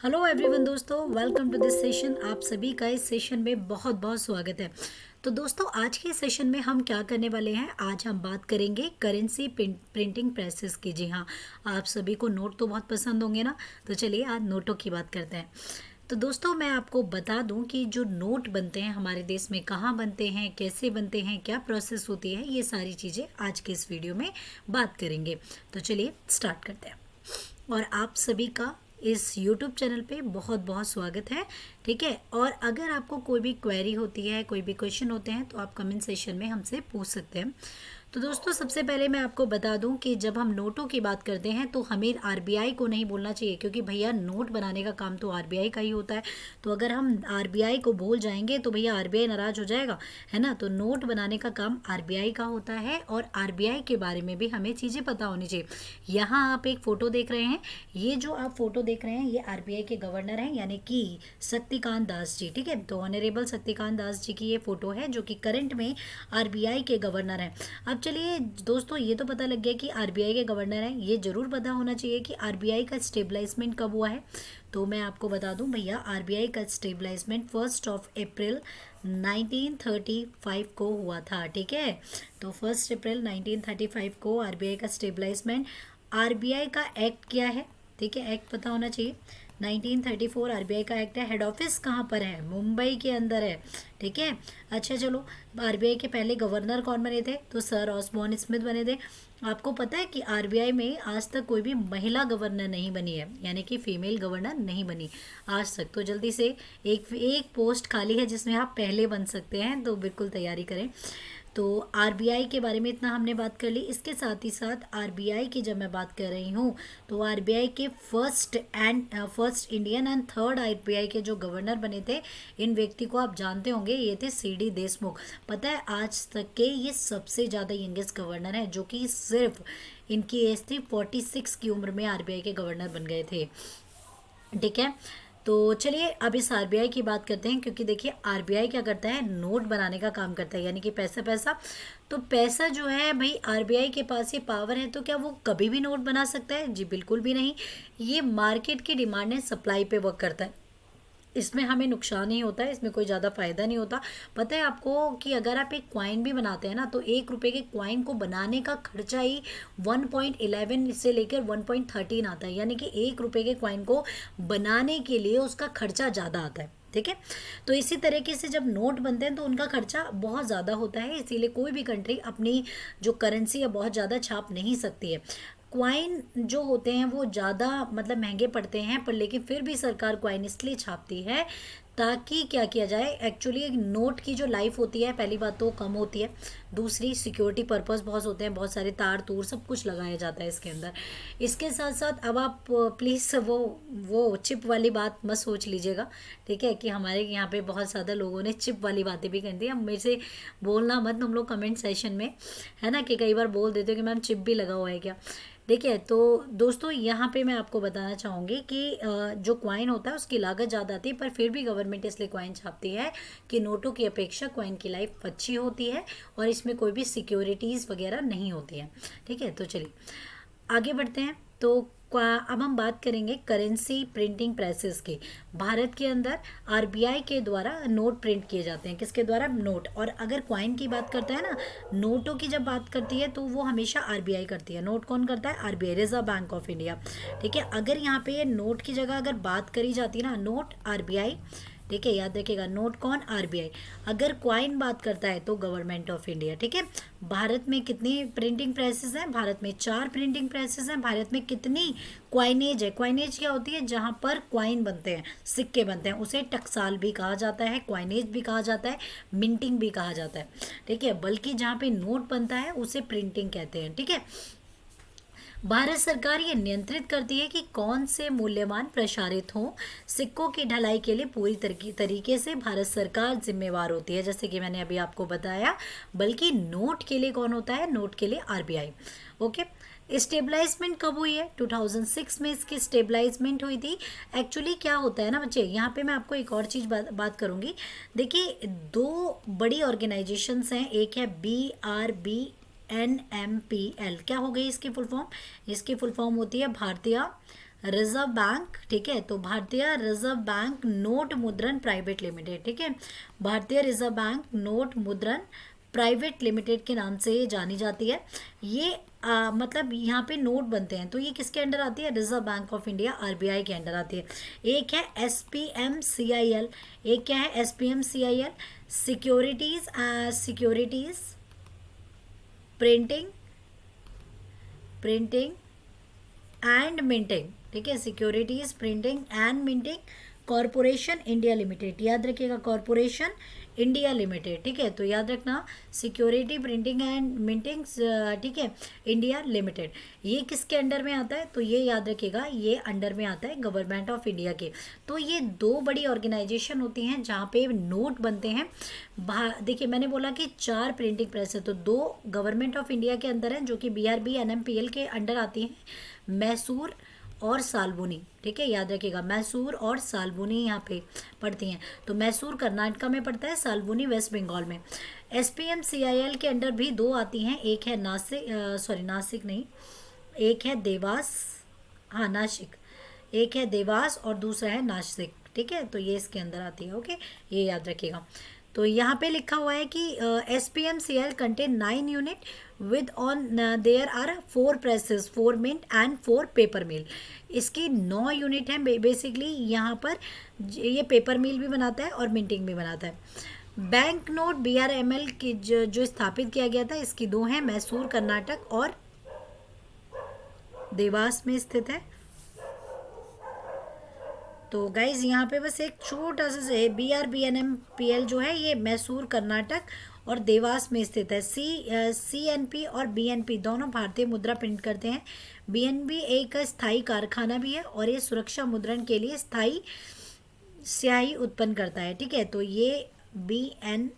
Hello everyone दोस्तों, welcome to this session. आप सभी का इस सेशन में बहुत बहुत स्वागत है। तो दोस्तों, आज के सेशन में हम क्या करने वाले हैं, आज हम बात करेंगे करेंसी प्रिंटिंग प्रेसेस की। जी हाँ, आप सभी को नोट तो बहुत पसंद होंगे ना, तो चलिए आज नोटों की बात करते हैं। तो दोस्तों, मैं आपको बता दूं कि जो नोट बनते हैं हमारे देश में, कहाँ बनते हैं, कैसे बनते हैं, क्या प्रोसेस होती है, ये सारी चीज़ें आज के इस वीडियो में बात करेंगे। तो चलिए स्टार्ट करते हैं। और आप सभी का इस YouTube चैनल पे बहुत बहुत स्वागत है। ठीक है, और अगर आपको कोई भी क्वेरी होती है, कोई भी क्वेश्चन होते हैं, तो आप कमेंट सेशन में हमसे पूछ सकते हैं। तो दोस्तों, सबसे पहले मैं आपको बता दूं कि जब हम नोटों की बात करते हैं तो हमें आरबीआई को नहीं बोलना चाहिए, क्योंकि भैया नोट बनाने का काम तो आरबीआई का ही होता है। तो अगर हम आरबीआई को भूल जाएंगे तो भैया आरबीआई नाराज हो जाएगा, है ना। तो नोट बनाने का काम आरबीआई का होता है, और आरबीआई के बारे में भी हमें चीज़ें पता होनी चाहिए। यहाँ आप एक फ़ोटो देख रहे हैं, ये जो आप फोटो देख रहे हैं ये आरबीआई के गवर्नर हैं, यानी कि शक्तिकांत दास जी। ठीक है, तो ऑनरेबल शक्तिकांत दास जी की ये फोटो है, जो कि करंट में आरबीआई के गवर्नर हैं। अब चलिए दोस्तों, ये तो पता लग गया कि आरबीआई के गवर्नर हैं। ये जरूर पता होना चाहिए कि आरबीआई का स्टेबलाइजमेंट कब हुआ है। तो मैं आपको बता दूं भैया, आरबीआई का स्टेबलाइजमेंट 1 अप्रैल 1935 को हुआ था। ठीक है, तो 1 अप्रैल 1935 को आरबीआई का स्टेबलाइजमेंट। आरबीआई का एक्ट क्या है, ठीक है, एक्ट पता होना चाहिए। 1934 आरबीआई का एक्ट है। हेड ऑफिस कहाँ पर है, मुंबई के अंदर है। ठीक है, अच्छा चलो, आरबीआई के पहले गवर्नर कौन बने थे, तो सर ऑस्बॉर्न स्मिथ बने थे। आपको पता है कि आरबीआई में आज तक कोई भी महिला गवर्नर नहीं बनी है, यानी कि फीमेल गवर्नर नहीं बनी आज तक। तो जल्दी से एक एक पोस्ट खाली है जिसमें आप पहले बन सकते हैं, तो बिल्कुल तैयारी करें। तो आरबीआई के बारे में इतना हमने बात कर ली। इसके साथ ही साथ आरबीआई की जब मैं बात कर रही हूँ, तो आरबीआई के first Indian and third RBI के जो गवर्नर बने थे, इन व्यक्ति को आप जानते होंगे, ये थे सीडी देशमुख। पता है, आज तक के ये सबसे ज़्यादा यंगेस्ट गवर्नर हैं, जो कि सिर्फ इनकी एज थी 46 की उम्र में आरबीआई के गवर्नर बन गए थे। ठीक है, तो चलिए अब इस आरबीआई की बात करते हैं, क्योंकि देखिए आरबीआई क्या करता है, नोट बनाने का काम करता है, यानी कि पैसा पैसा। तो पैसा जो है भाई, आरबीआई के पास ये पावर है, तो क्या वो कभी भी नोट बना सकता है? जी बिल्कुल भी नहीं। ये मार्केट की डिमांड एंड सप्लाई पे वर्क करता है। इसमें हमें नुकसान ही होता है, इसमें कोई ज़्यादा फ़ायदा नहीं होता। पता है आपको कि अगर आप एक क्वाइन भी बनाते हैं ना, तो 1 रुपये के क्वाइन को बनाने का खर्चा ही 1.11 से लेकर 1.13 आता है, यानी कि 1 रुपये के क्वाइन को बनाने के लिए उसका खर्चा ज़्यादा आता है। ठीक है, तो इसी तरीके से जब नोट बनते हैं तो उनका खर्चा बहुत ज़्यादा होता है, इसीलिए कोई भी कंट्री अपनी जो करेंसी है बहुत ज़्यादा छाप नहीं सकती है। क्वाइन जो होते हैं वो ज़्यादा मतलब महंगे पड़ते हैं, पर लेकिन फिर भी सरकार क्वाइन इसलिए छापती है ताकि क्या किया जाए, एक्चुअली एक नोट की जो लाइफ होती है, पहली बात तो कम होती है, दूसरी सिक्योरिटी पर्पस बहुत होते हैं, बहुत सारे तार तूर सब कुछ लगाया जाता है इसके अंदर। इसके साथ साथ अब आप प्लीज़ वो चिप वाली बात मत सोच लीजिएगा। ठीक है, कि हमारे यहाँ पे बहुत ज़्यादा लोगों ने चिप वाली बातें भी कर दी। अब मेरे से बोलना मत तुम लोग कमेंट सेशन में, है ना, कि कई बार बोल देते हो कि मैम चिप भी लगा हुआ है क्या। देखिए, तो दोस्तों यहाँ पे मैं आपको बताना चाहूँगी कि जो क्वाइन होता है उसकी लागत ज़्यादा आती है, पर फिर भी गवर्नमेंट इसलिए क्वाइन छापती है कि नोटों की अपेक्षा क्वाइन की लाइफ अच्छी होती है, और इसमें कोई भी सिक्योरिटीज़ वगैरह नहीं होती है। ठीक है, तो चलिए आगे बढ़ते हैं। तो अब हम बात करेंगे करेंसी प्रिंटिंग प्रेसेस की। भारत के अंदर आरबीआई के द्वारा नोट प्रिंट किए जाते हैं, किसके द्वारा, नोट। और अगर क्वाइन की बात करता है ना, नोटों की जब बात करती है तो वो हमेशा आरबीआई करती है। नोट कौन करता है, RBI, reserve bank of India. ठीक है, अगर यहाँ पे नोट की जगह अगर बात करी जाती है ना, नोट आरबीआई, ठीक है, याद रखिएगा, नोट कौन, आरबीआई। अगर क्वाइन बात करता है तो गवर्नमेंट ऑफ इंडिया। ठीक है, भारत में कितनी प्रिंटिंग प्रेसेस हैं, भारत में 4 प्रिंटिंग प्रेसेस हैं। भारत में कितनी क्वाइनेज है, क्वाइनेज क्या होती है, जहाँ पर क्वाइन बनते हैं, सिक्के बनते हैं, उसे टकसाल भी कहा जाता है, क्वाइनेज भी कहा जाता है, मिंटिंग भी कहा जाता है। ठीक है, बल्कि जहाँ पे नोट बनता है उसे प्रिंटिंग कहते हैं। ठीक है, भारत सरकार ये नियंत्रित करती है कि कौन से मूल्यवान प्रसारित हों। सिक्कों की ढलाई के लिए पूरी तरीके से भारत सरकार जिम्मेवार होती है, जैसे कि मैंने अभी आपको बताया। बल्कि नोट के लिए कौन होता है, नोट के लिए आरबीआई। ओके, स्टेबलाइजमेंट कब हुई है, 2006 में इसकी स्टेबलाइजमेंट हुई थी। एक्चुअली क्या होता है ना बच्चे, यहाँ पे मैं आपको एक और चीज़ बात करूँगी। देखिए, 2 बड़ी ऑर्गेनाइजेशंस हैं, एक है BRBNMPL। क्या हो गई इसकी फुल फॉर्म, इसकी फुल फॉर्म होती है भारतीय रिजर्व बैंक, ठीक है, तो भारतीय रिजर्व बैंक नोट मुद्रण प्राइवेट लिमिटेड, ठीक है, भारतीय रिजर्व बैंक नोट मुद्रण प्राइवेट लिमिटेड के नाम से जानी जाती है। ये मतलब यहाँ पे नोट बनते हैं, तो ये किसके अंडर आती है? Reserve bank of India, RBI के अंडर आती है। एक है एसपीएमसीआईएल, एक क्या है? एसपीएमसीआईएल, सिक्योरिटीज प्रिंटिंग एंड मिंटिंग, ठीक है, securities printing and minting corporation India limited, याद रखिएगा, कॉरपोरेशन इंडिया लिमिटेड, ठीक है, तो याद रखना सिक्योरिटी प्रिंटिंग एंड मिंटिंग, ठीक है, इंडिया लिमिटेड। ये किसके अंडर में आता है? तो ये याद रखिएगा, ये अंडर में आता है गवर्नमेंट ऑफ इंडिया के। तो ये दो बड़ी ऑर्गेनाइजेशन होती हैं जहाँ पे नोट बनते हैं। देखिए मैंने बोला कि 4 प्रिंटिंग प्रेस है, तो 2 गवर्नमेंट ऑफ इंडिया के अंदर हैं जो कि BRB NMPL के अंडर आती हैं, मैसूर और साल्बुनी, ठीक है, याद रखिएगा, मैसूर और साल्बुनी यहाँ पे पड़ती हैं। तो मैसूर कर्नाटका में पड़ता है, साल्बुनी वेस्ट बंगाल में। SPMCIL के अंडर भी 2 आती हैं, एक है नासिक नहीं, एक है देवास, हाँ नासिक, एक है देवास और दूसरा है नासिक, ठीक है, तो ये इसके अंदर आती है। ओके, ये याद रखिएगा। तो यहाँ पे लिखा हुआ है कि SPMCIL contain 9 unit with on there are 4 presses, 4 mint and 4 paper mill. इसकी 9 यूनिट हैं बेसिकली। यहाँ पर ये पेपर मिल भी बनाता है और मिंटिंग भी बनाता है। बैंक नोट BRML की जो स्थापित किया गया था, इसकी 2 हैं, मैसूर कर्नाटक और देवास में स्थित है। तो गाइज यहाँ पे बस एक छोटा सा BRB NMPL जो है ये मैसूर कर्नाटक और देवास में स्थित है। CNP और BNP दोनों भारतीय मुद्रा प्रिंट करते हैं। BNP एक स्थायी कारखाना भी है और ये सुरक्षा मुद्रण के लिए स्थायी स्याही उत्पन्न करता है, ठीक है, तो ये BNP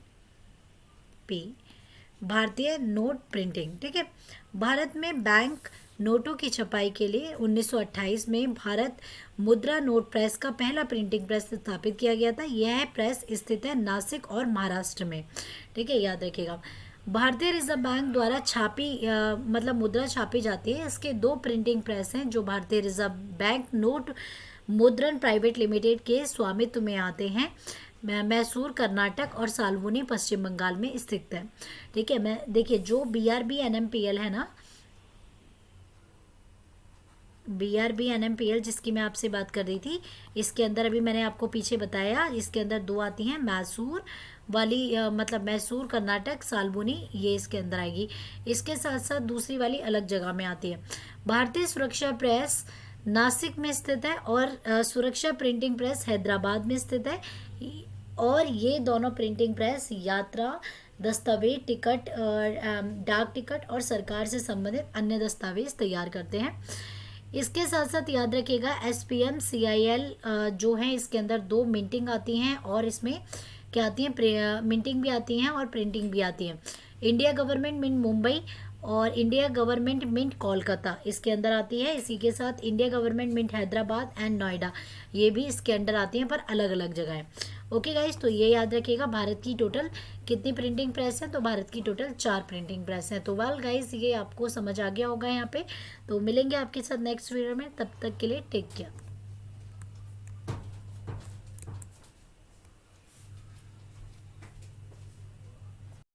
भारतीय नोट प्रिंटिंग, ठीक है। भारत में बैंक नोटों की छपाई के लिए 1928 में भारत मुद्रा नोट प्रेस का पहला प्रिंटिंग प्रेस स्थापित किया गया था। यह प्रेस स्थित है नासिक और महाराष्ट्र में, ठीक है, याद रखिएगा। भारतीय रिजर्व बैंक द्वारा मतलब मुद्रा छापी जाती है। इसके 2 प्रिंटिंग प्रेस हैं जो भारतीय रिजर्व बैंक नोट मुद्रण प्राइवेट लिमिटेड के स्वामित्व में आते हैं। मैसूर कर्नाटक और साल्बुनी पश्चिम बंगाल में स्थित है, ठीक है। मैं देखिए जो BRB NMPL है ना, BRB NMPL जिसकी मैं आपसे बात कर रही थी, इसके अंदर अभी मैंने आपको पीछे बताया, इसके अंदर 2 आती हैं, मैसूर वाली मतलब मैसूर कर्नाटक, साल्बुनी, ये इसके अंदर आएगी। इसके साथ साथ दूसरी वाली अलग जगह में आती है। भारतीय सुरक्षा प्रेस नासिक में स्थित है और सुरक्षा प्रिंटिंग प्रेस हैदराबाद में स्थित है। और ये दोनों प्रिंटिंग प्रेस यात्रा दस्तावेज, टिकट, डाक टिकट और सरकार से संबंधित अन्य दस्तावेज तैयार करते हैं। इसके साथ साथ याद रखिएगा SPMCIL जो है इसके अंदर 2 मिंटिंग आती हैं और इसमें क्या आती हैं? मिंटिंग भी आती हैं और प्रिंटिंग भी आती है। इंडिया गवर्नमेंट मिंट मुंबई और इंडिया गवर्नमेंट मिंट कोलकाता इसके अंदर आती है। इसी के साथ India government mint Hyderabad and Noida, ये भी इसके अंडर आती हैं पर अलग अलग जगह है। ओके गाइज, तो ये याद रखिएगा भारत की टोटल कितनी प्रिंटिंग प्रेस है? तो भारत की टोटल 4 प्रिंटिंग प्रेस हैं। तो वेल गाइज, ये आपको समझ आ गया होगा यहाँ पे। तो मिलेंगे आपके साथ नेक्स्ट वीडियो में, तब तक के लिए टेक केयर।